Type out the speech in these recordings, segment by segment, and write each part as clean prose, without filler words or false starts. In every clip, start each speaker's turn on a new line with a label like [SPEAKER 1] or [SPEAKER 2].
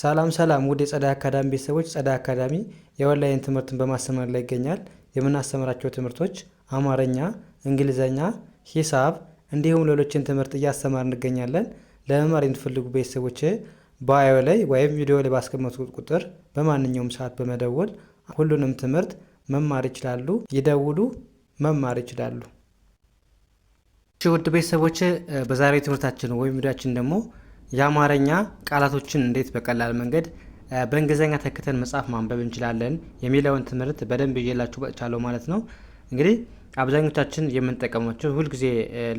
[SPEAKER 1] ሰላም ሰላም ውድ የጸዳይ አካዳሚ ቤተሰቦች፣ ጸዳይ አካዳሚ የኦንላይን ትምህርትን በማስተማር ላይ ይገኛል። የምናስተምራቸው ትምህርቶች አማርኛ፣ እንግሊዘኛ፣ ሂሳብ እንዲሁም ሌሎችን ትምህርት እያስተማር እንገኛለን። ለመማር የምትፈልጉ ቤተሰቦች ባዮ ላይ ወይም ቪዲዮ ላይ ባስቀመጡት ቁጥር በማንኛውም ሰዓት በመደወል ሁሉንም ትምህርት መማር ይችላሉ። ይደውሉ፣ መማር ይችላሉ። ውድ ቤተሰቦች በዛሬው ትምህርታችን ወይም ቪዲዮአችን ደግሞ የአማርኛ ቃላቶችን እንዴት በቀላል መንገድ በእንግሊዘኛ ተክተን መጻፍ ማንበብ እንችላለን የሚለውን ትምህርት በደንብ ይዤላችሁ መጥቻለሁ ማለት ነው። እንግዲህ አብዛኞቻችን የምንጠቀማቸው ሁልጊዜ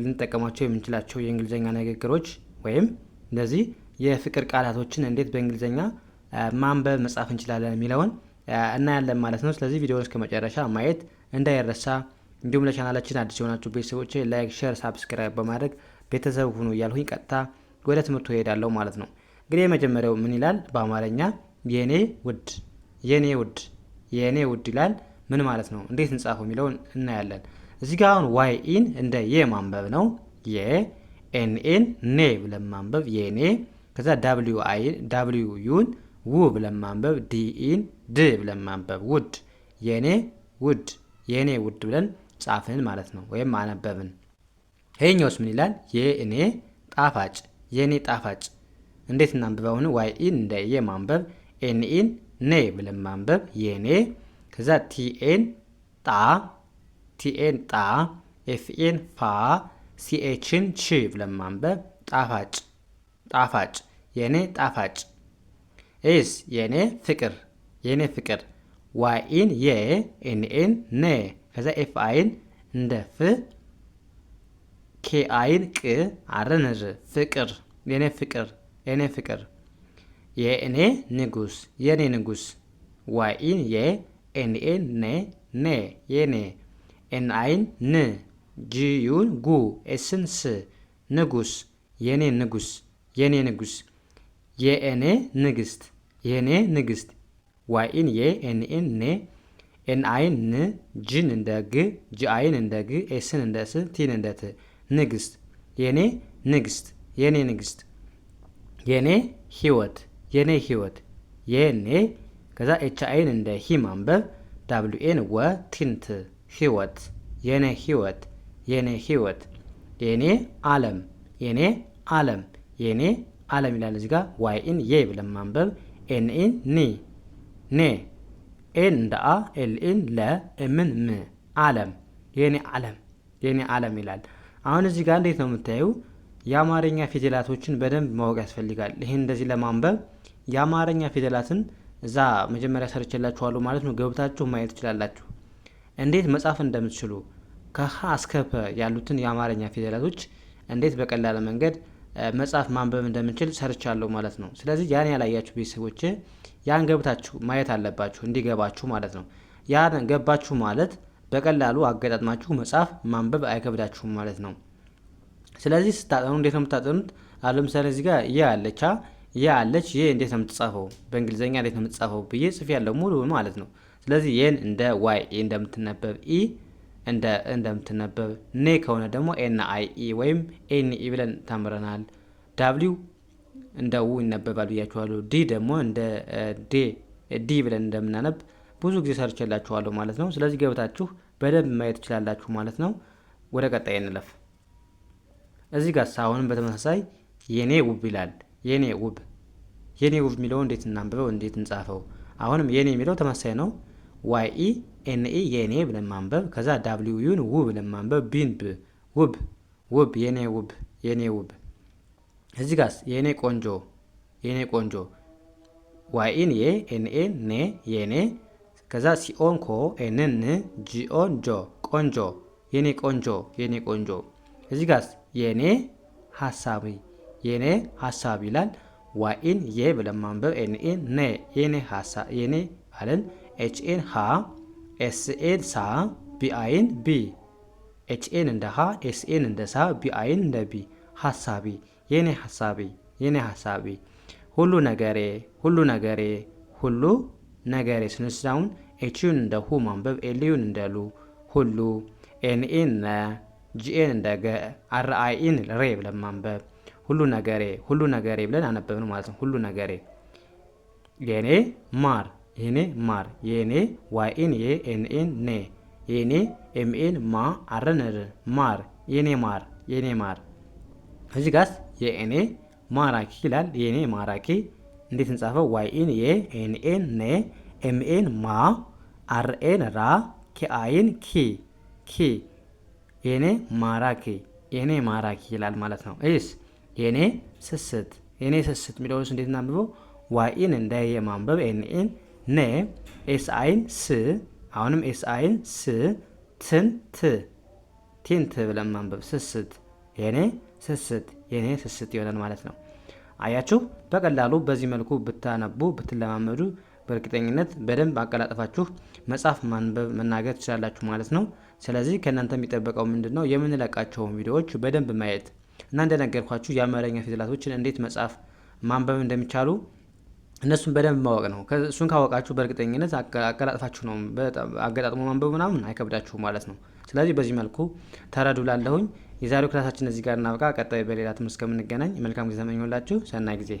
[SPEAKER 1] ልንጠቀማቸው የምንችላቸው የእንግሊዘኛ ንግግሮች ወይም እንደዚህ የፍቅር ቃላቶችን እንዴት በእንግሊዘኛ ማንበብ መጻፍ እንችላለን የሚለውን እናያለን ማለት ነው። ስለዚህ ቪዲዮውን እስከ መጨረሻ ማየት እንዳይረሳ፣ እንዲሁም ለቻናላችን አዲስ የሆናችሁ ቤተሰቦች ላይክ፣ ሼር፣ ሳብስክራይብ በማድረግ ቤተሰብ ሁኑ እያልሁኝ ቀጥታ ወደ ትምህርቱ ሄዳለሁ ማለት ነው። እንግዲህ የመጀመሪያው ምን ይላል? በአማርኛ የኔ ውድ፣ የኔ ውድ፣ የኔ ውድ ይላል። ምን ማለት ነው? እንዴት እንጻፈው የሚለውን እናያለን። እዚህ ጋር አሁን ዋይ ኢን እንደ የ ማንበብ ነው። የኤንኤን ኔ ብለን ማንበብ የኔ። ከዛ ዳብሊው ዩን ው ብለን ማንበብ፣ ዲኢን ድ ብለን ማንበብ ውድ፣ የኔ ውድ፣ የኔ ውድ ብለን ጻፍን ማለት ነው፣ ወይም አነበብን። ይሄኛውስ ምን ይላል? የእኔ ጣፋጭ፣ የኔ ጣፋጭ። እንዴት እናንብበው? ዋይ ኢን እንደ የ ማንበብ፣ ኤንኢን ኔ ብለን ማንበብ የኔ። ከዛ ቲኤን ጣ፣ ቲኤን ጣ፣ ኤፍኤን ፋ፣ ሲኤችን ች ብለን ማንበብ ጣፋጭ፣ ጣፋጭ፣ የኔ ጣፋጭ። ኤስ የኔ ፍቅር፣ የኔ ፍቅር። ዋይ ኢን የ፣ ኤንኤን ኔ፣ ከዛ ኤፍ አይን እንደ ፍ፣ ኬ አይን ቅ፣ አርን ር፣ ፍቅር፣ የኔ ፍቅር፣ የኔ ፍቅር። የእኔ ንጉስ፣ የኔ ንጉስ። ዋይ ኢን የ፣ ኤንኤን ኔ፣ ኔ፣ የኔ። ኤን አይን ን፣ ጂ ዩን ጉ፣ ኤስን ስ፣ ንጉስ፣ የኔ ንጉስ፣ የኔ ንጉስ። የእኔ ንግስት፣ የኔ ንግስት። ዋይ ኢን የ፣ ኤንኤን ኔ፣ ኤን አይን ን፣ ጂን እንደ ግ፣ ጂ አይን እንደ ግ፣ ኤስን እንደ ስ፣ ቲን እንደ ት፣ ንግስት፣ የኔ ንግስት፣ የኔ ንግስት። የኔ ህይወት፣ የኔ ህይወት። የኔ ከዛ ኤች አይን እንደ ሂ ማንበብ፣ ዳብሊው ኤን ወ፣ ቲንት፣ ህይወት፣ የኔ ህይወት፣ የኔ ህይወት። የኔ ዓለም፣ የኔ ዓለም፣ የኔ ዓለም ይላል እዚህ ጋር። ዋይ ኢን የ ብለን ማንበብ፣ ኤን ኢን ኒ፣ ኔ፣ ኤን እንደ አ፣ ኤል ኢን ለ፣ እምን ም፣ ዓለም፣ የኔ ዓለም፣ የኔ ዓለም ይላል። አሁን እዚህ ጋር እንዴት ነው የምታዩ? የአማርኛ ፊደላቶችን በደንብ ማወቅ ያስፈልጋል። ይህን እንደዚህ ለማንበብ የአማርኛ ፊደላትን እዛ መጀመሪያ ሰርቼላችኋለሁ ማለት ነው፣ ገብታችሁ ማየት ትችላላችሁ። እንዴት መጻፍ እንደምትችሉ ከሀ እስከ ፐ ያሉትን የአማርኛ ፊደላቶች እንዴት በቀላል መንገድ መጻፍ ማንበብ እንደምንችል ሰርቻለሁ ማለት ነው። ስለዚህ ያን ያላያችሁ ቤተሰቦች ያን ገብታችሁ ማየት አለባችሁ እንዲገባችሁ ማለት ነው። ያን ገባችሁ ማለት በቀላሉ አገጣጥማችሁ መጻፍ ማንበብ አይከብዳችሁም ማለት ነው። ስለዚህ ስታጠኑ እንዴት ነው የምታጠኑት? አሁን ለምሳሌ እዚህ ጋር የ አለች፣ የ አለች፣ የ እንዴት ነው የምትጻፈው በእንግሊዘኛ እንዴት ነው የምትጻፈው ብዬ ጽፌ ያለው ሙሉ ማለት ነው። ስለዚህ የን እንደ ዋይ እንደምትነበብ፣ ኢ እንደ እንደምትነበብ፣ ኔ ከሆነ ደግሞ ኤን አይ ኢ ወይም ኤን ኢ ብለን ተምረናል። ዳብሊው እንደ ው ይነበባል ብያችኋለሁ። ዲ ደግሞ እንደ ዲ ብለን እንደምናነብ ብዙ ጊዜ ሰርቼላችኋለሁ ማለት ነው። ስለዚህ ገብታችሁ በደንብ ማየት ትችላላችሁ ማለት ነው። ወደ ቀጣይ እንለፍ። እዚህ ጋር አሁንም በተመሳሳይ የኔ ውብ ይላል። የኔ ውብ፣ የኔ ውብ የሚለው እንዴት እናንብበው? እንዴት እንጻፈው? አሁንም የኔ የሚለው ተመሳሳይ ነው። ዋይ ኢ ኤን ኢ የኔ ብለን ማንበብ፣ ከዛ ዳብሊው ዩን ው ብለን ማንበብ፣ ቢን ብ፣ ውብ፣ ውብ፣ የኔ ውብ፣ የኔ ውብ። እዚህ ጋር የኔ ቆንጆ፣ የኔ ቆንጆ። ዋይ ኢን የ፣ ኤን ኤን ኔ፣ የኔ፣ ከዛ ሲኦን ኮ፣ ኤንን ን፣ ጂኦን ጆ፣ ቆንጆ፣ የኔ ቆንጆ፣ የኔ ቆንጆ። እዚህ ጋር የኔ ሀሳቢ፣ የኔ ሀሳብ ይላል። ዋይን የ ብለን ማንበብ፣ ኤንኤን ኔ፣ የኔ ሀሳብ፣ የኔ አለን። ኤችኤን ሀ፣ ኤስኤን ሳ፣ ቢአይን ቢ፣ ኤችኤን እንደ ሀ፣ ኤስኤን እንደ ሳ፣ ቢአይን እንደ ቢ፣ ሀሳቢ፣ የኔ ሀሳቢ፣ የኔ ሀሳቢ። ሁሉ ነገሬ፣ ሁሉ ነገሬ፣ ሁሉ ነገሬ ስንስዳውን ኤችዩን እንደ ሁ ማንበብ፣ ኤልዩን እንደ ሉ፣ ሁሉ፣ ኤንኤን ነ፣ ጂኤን እንደ ገ፣ አርአይን ሬ ብለን ማንበብ፣ ሁሉ ነገሬ፣ ሁሉ ነገሬ ብለን አነበብን ማለት ነው። ሁሉ ነገሬ። የኔ ማር የኔ ማር የኔ ዋይኤን የኤንኤን ኔ የኔ ኤምኤን ማ አረንር ማር የኔ ማር የኔ ማር። እዚህ ጋስ የኔ ማራኪ ይላል። የኔ ማራኪ እንዴት እንጻፈው? ዋይኤን የኤንኤን ኔ ኤምኤን ማ አርኤን ራ ኬአይን ኪ ኪ የኔ ማራኪ የኔ ማራኪ ይላል ማለት ነው። እስ የኔ ስስት የኔ ስስት የሚለውስ እንዴት እናንብበው? ዋይን እንደ የማንበብ ኤንኤን ኔ ኤስአይን ስ አሁንም ኤስአይን ስ ትን ት ቲንት ብለን ማንበብ ስስት የኔ ስስት የኔ ስስት ይሆናል ማለት ነው። አያችሁ በቀላሉ በዚህ መልኩ ብታነቡ ብትለማመዱ በእርግጠኝነት በደንብ አቀላጥፋችሁ መጻፍ ማንበብ መናገር ትችላላችሁ ማለት ነው። ስለዚህ ከእናንተ የሚጠበቀው ምንድነው? የምንለቃቸውን ቪዲዮዎች በደንብ ማየት እና እንደነገርኳችሁ የአማርኛ ፊደላቶችን እንዴት መጻፍ ማንበብ እንደሚቻሉ እነሱን በደንብ ማወቅ ነው። እሱን ካወቃችሁ በእርግጠኝነት አቀላጥፋችሁ ነው አገጣጥሞ ማንበብ ምናምን አይከብዳችሁ ማለት ነው። ስለዚህ በዚህ መልኩ ተረዱላለሁኝ። የዛሬው ክላሳችን እዚህ ጋር እናብቃ። ቀጣይ በሌላ ትምህርት እስከምንገናኝ መልካም ጊዜ ተመኘሁላችሁ። ሰናይ ጊዜ